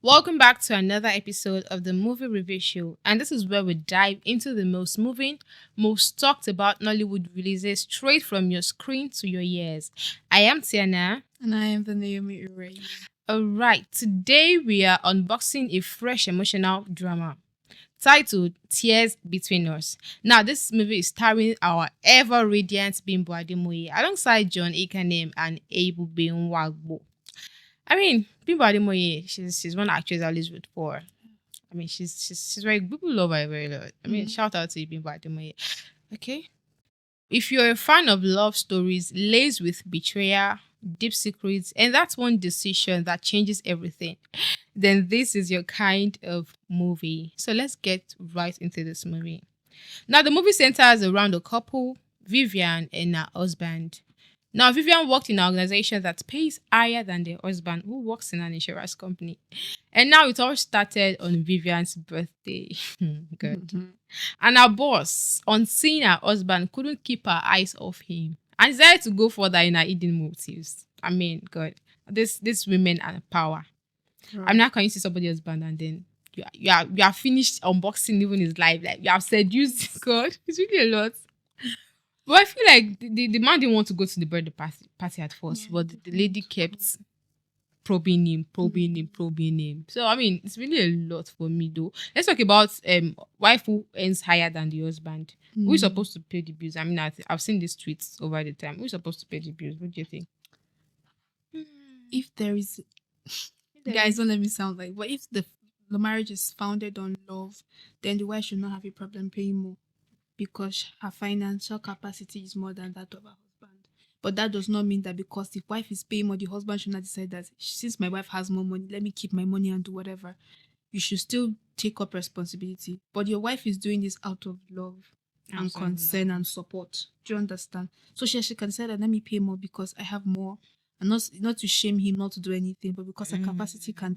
Welcome back to another episode of the Movie Review Show, and this is where we dive into the most moving, most talked about Nollywood releases straight from your screen to your ears. I am Tiana. And I am the Naomi Ure. Alright, today we are unboxing a fresh emotional drama titled Tears Between Us. Now, this movie is starring our ever-radiant Bimbo Ademoye alongside John Ikanem and Ebube Nwagbo. I mean, Bimbo Ademoye, she's one actress I always root for. I mean, she's very, people love her very lot. I mean, shout out to you, Bimbo Ademoye. Okay. If you're a fan of love stories laced with betrayal, deep secrets, and that's one decision that changes everything, then this is your kind of movie. So let's get right into this movie. Now, the movie centers around a couple, Vivian and her husband. Now, Vivian worked in an organization that pays higher than their husband, who works in an insurance company. And now it all started on Vivian's birthday. Good. Mm-hmm. And her boss, on seeing her husband, couldn't keep her eyes off him and decided to go further in her hidden motives. I mean, God, this women are power. Right. I'm not going to see somebody's husband and then you are finished unboxing even his life. Like, you have seduced God. It's really a lot. But I feel like the man didn't want to go to the birthday party at first, but the lady kept probing him. So, I mean, it's really a lot for me, though. Let's talk about wife who earns higher than the husband. Who is supposed to pay the bills? I mean, I've seen these tweets over the time. Who is supposed to pay the bills? What do you think? If there is... Guys, don't let me sound like... But if the marriage is founded on love, then the wife should not have a problem paying more, because her financial capacity is more than that of her husband. But that does not mean that because the wife is paying more, the husband should not decide that since my wife has more money, let me keep my money and do whatever. You should still take up responsibility. But your wife is doing this out of love and concern and support. Do you understand? So she can decide that let me pay more because I have more. And not to shame him not to do anything, but because her capacity can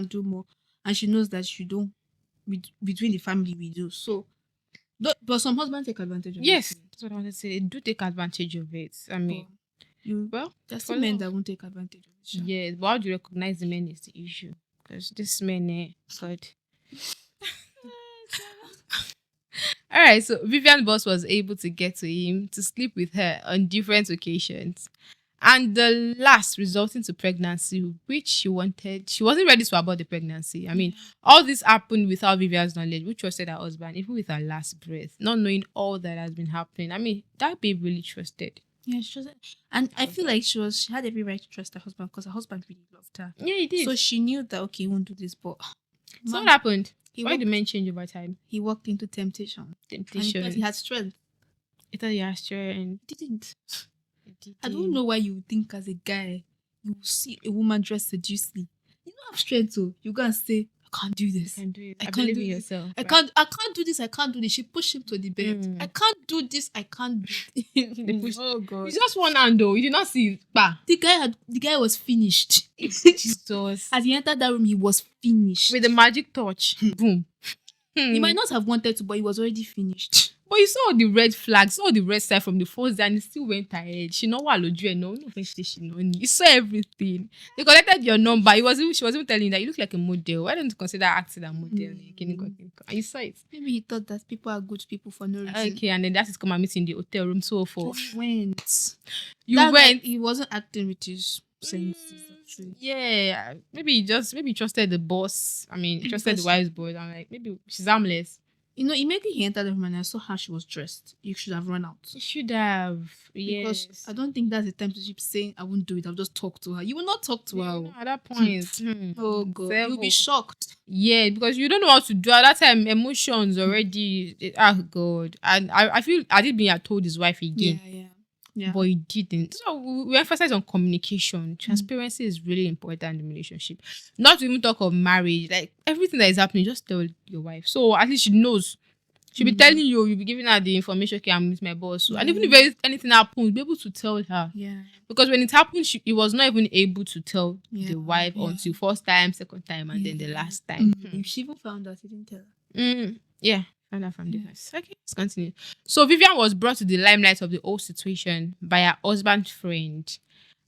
do more. And she knows that you don't, between the family we do. So, but some husbands take advantage of it. Yes, that's what I wanted to say. They do take advantage of it. I mean, there's some men that won't take advantage of it. Sure. Yes, but how do you recognize the men is the issue? Because this men, God. All right, so Vivian Boss was able to get to him to sleep with her on different occasions. And the last resulting to pregnancy, which she wasn't ready to abort the pregnancy. I mean, all this happened without Vivian's knowledge, which trusted her husband, even with her last breath, not knowing all that has been happening. I mean, that babe really trusted. Yeah, she trusted. And I feel like she had every right to trust her husband because her husband really loved her. Yeah, he did. So she knew that, okay, he won't do this, but... So what happened? Why did the men change over time? He walked into temptation. And he thought he had strength. He thought he had strength. He didn't. I don't know why you think as a guy you see a woman dressed seductively. You don't have strength, so you go and say, I can't do this. I can do it. I can't believe do in this. yourself. I can't do this. I can't do this. She pushed him to the bed. I can't do this. I can't do it. Oh God! It's just one hand though. You did not see it. Bah. The guy was finished. Jesus. As he entered that room, he was finished with the magic touch. Boom. He might not have wanted to, but he was already finished. But you saw the red flags, saw the red side from the first day, and he still went ahead. She know what you saw everything. They collected your number. She was even telling you that you look like a model. Why don't you consider acting a model? And you saw it. Maybe he thought that people are good people for no reason. Okay, and then that is come and meet in the hotel room 204. He went. Went. He wasn't acting with his senses. Yeah, maybe he trusted the boss. I mean, he trusted the wife's boy. I'm like, maybe she's harmless. You know, immediately he entered the room and I saw how she was dressed. You should have run out. You should have. Yes. Because I don't think that's the time to keep saying, I won't do it. I'll just talk to her. You will not talk to her. No, at that point. Oh, God. You'll be shocked. Yeah, because you don't know how to do. At that time, emotions already. God. And I feel Adibin had told his wife again. Yeah. But he didn't. So we emphasize on communication. Transparency is really important in the relationship. Not to even talk of marriage. Like everything that is happening, just tell your wife. So at least she knows. She'll be telling you, you'll be giving her the information, okay, I'm with my boss. So, and even if anything happens, you'll be able to tell her. Yeah. Because when it happened, he was not even able to tell the wife until first time, second time, and then the last time. If she even found out, he didn't tell her. Yeah. Found out from the house. Okay, let's continue. So Vivian was brought to the limelight of the whole situation by her husband's friend.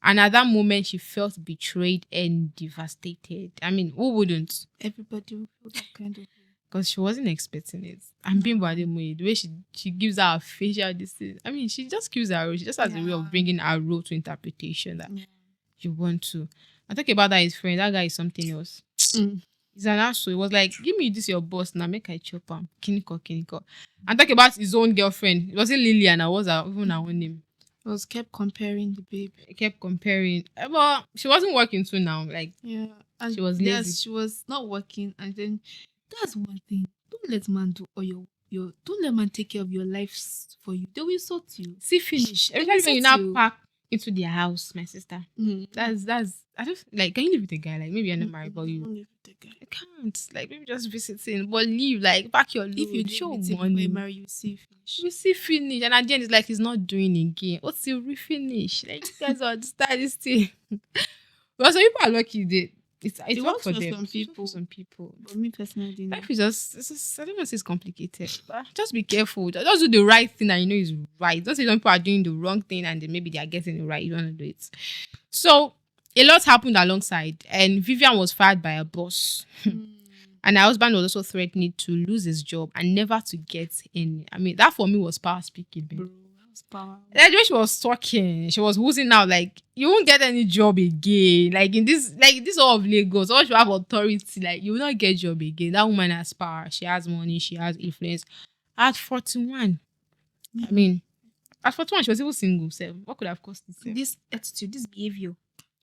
And at that moment, she felt betrayed and devastated. I mean, who wouldn't? Everybody will feel that kind of way. Because she wasn't expecting it. And being Bademoye, the way she gives her facial distance. I mean, she just gives her role. She just has a way of bringing her role to interpretation that you want to. I talk about that his friend. That guy is something else. He's an asshole. He was like, give me this your boss now, make I chop him. Kiniko. And talk about his own girlfriend. It wasn't Lillian, I was even her own name. Was kept comparing the babe. He kept comparing. But she wasn't working too now. Like, and she was lazy. Yes, she was not working. And then that's one thing. Don't let man do or your don't let man take care of your life for you. They will sort you. See finish. Every time when you now pack into their house, my sister. That's I don't like. Can you live with a guy? Like maybe you're not married, but you. Don't live with a guy. I can't. Like maybe just visiting, but leave. Like pack your load. If you show money, marry, you see finish. You see finish, and at the end it's like he's not doing again. What's the refinish? Like you guys understand this thing. Well, some people are lucky. It works for them. Some people. But me personally, life is just I don't know if it's complicated. But just be careful. Just do the right thing that you know is right. Don't say some people are doing the wrong thing and then maybe they are getting it right. You don't want to do it. So a lot happened alongside, and Vivian was fired by her boss. And her husband was also threatening to lose his job and never to get any. I mean, that for me was power speaking, babe. Power. Like the way she was talking, she was whoozing out like you won't get any job again. Like in this all of Lagos, all you have authority, like you will not get job again. That woman has power, she has money, she has influence. At 41, I mean, at 41 she was even single. So what could have caused this? This attitude, this behavior.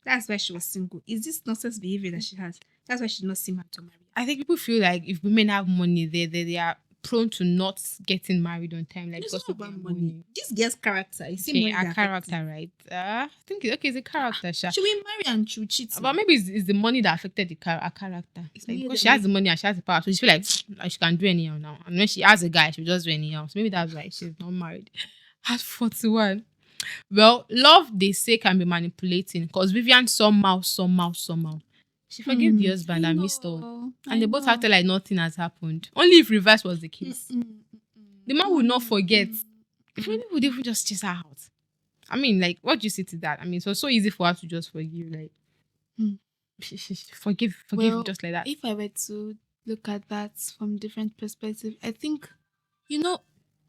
That's why she was single. Is this nonsense behavior that she has? That's why she did not seem to marry. I think people feel like if women have money, they are prone to not getting married on time. Like it's because not about money. This girl's character. A character, right? I think it's a character. She will marry and she will cheat. But maybe it's the money that affected her character. Like, because she has the money and she has the power, so she feel like she can do anyhow now. And when she has a guy, she'll just do anyhow. So maybe that's why she's not married at 41. Well, love, they say, can be manipulating because Vivian somehow she forgave the husband and missed out. And they both acted like nothing has happened. Only if reverse was the case. The man would not forget. If only would even just chase her out. I mean, like, what do you say to that? I mean, so easy for her to just forgive. Like, forgive just like that. If I were to look at that from different perspective, I think,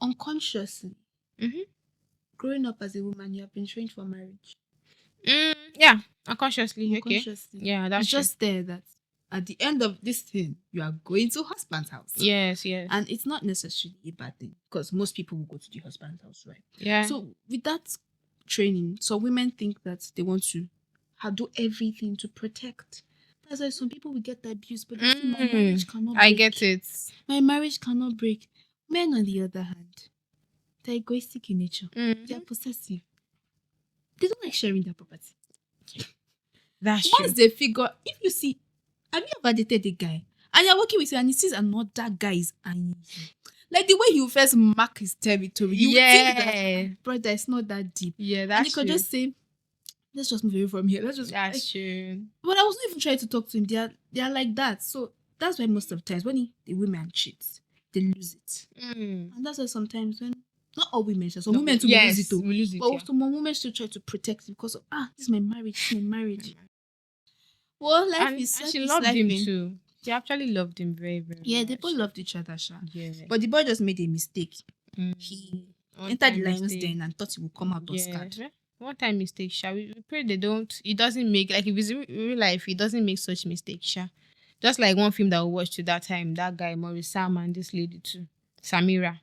unconsciously, growing up as a woman, you have been trained for marriage. Yeah, unconsciously. Okay. Yeah, that's it's just there that at the end of this thing, you are going to husband's house. Yes. And it's not necessarily a bad thing because most people will go to the husband's house, right? Yeah. So with that training, so women think that they want to do everything to protect. That's why some people will get abused, but they say, my marriage cannot break. I get it. My marriage cannot break. Men, on the other hand, they're egoistic in nature. They're possessive. They don't like sharing their property. That's true. Once they figure, if you see, have you ever dated a guy and you're working with him and he sees another guy is eyeing you? Like the way he will first mark his territory. You would think that, brother, it's not that deep. Yeah, that's and he could just say, let's just move away from here. That's true. But I was not even trying to talk to him. They are like that. So that's why most of the times when the women cheat, they lose it. And that's why sometimes when not all women, some women too lose it too. But some women still try to protect it because of, this is my marriage. Well, life is she loved him too. She actually loved him very, very much. They both loved each other, Sha. Yeah. But the boy just made a mistake. He entered the lion's den and thought he would come out unscarred. One time mistake, Sha. We pray they don't. It doesn't make, like if it's real life, he doesn't make such mistakes, Sha. Just like one film that we watched to that time, that guy Maurice Sam and this lady too, Samira.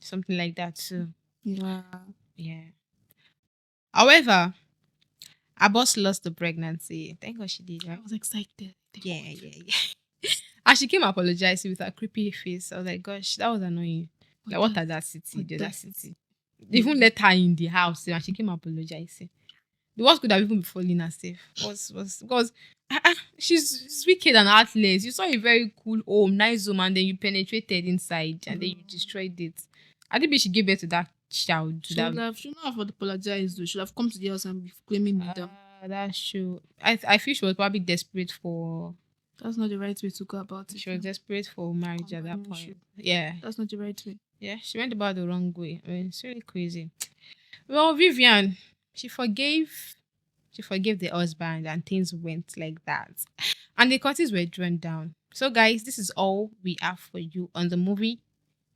Something like that too. Yeah. However, our boss lost the pregnancy. Thank God she did. Right? I was excited. Yeah. And she came apologizing with her creepy face. I was like, gosh, that was annoying. Like, what audacity? The audacity. They even let her in the house and she came apologizing. The worst could have even been falling herself. Was because she's wicked and heartless. You saw a very cool home, nice home, and then you penetrated inside and then you destroyed it. I think she gave birth to that child. She should not have apologized though. She should have come to the house and be claiming me down. That's true. I feel she was probably desperate for. That's not the right way to go about it. She was desperate for marriage at that point. Yeah. That's not the right way. Yeah, she went about the wrong way. I mean, it's really crazy. Well, Vivian, she forgave She forgave the husband and things went like that. And the curtains were drawn down. So, guys, this is all we have for you on the movie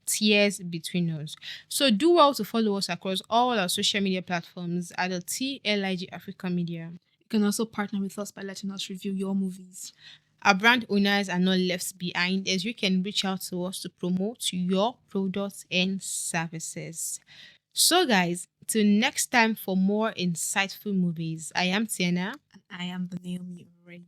Tears Between Us. So, do well to follow us across all our social media platforms at the TLIG Africa Media. You can also partner with us by letting us review your movies. Our brand owners are not left behind as you can reach out to us to promote your products and services. So, guys, till next time for more insightful movies, I am Tiana. And I am the Naomi Ray.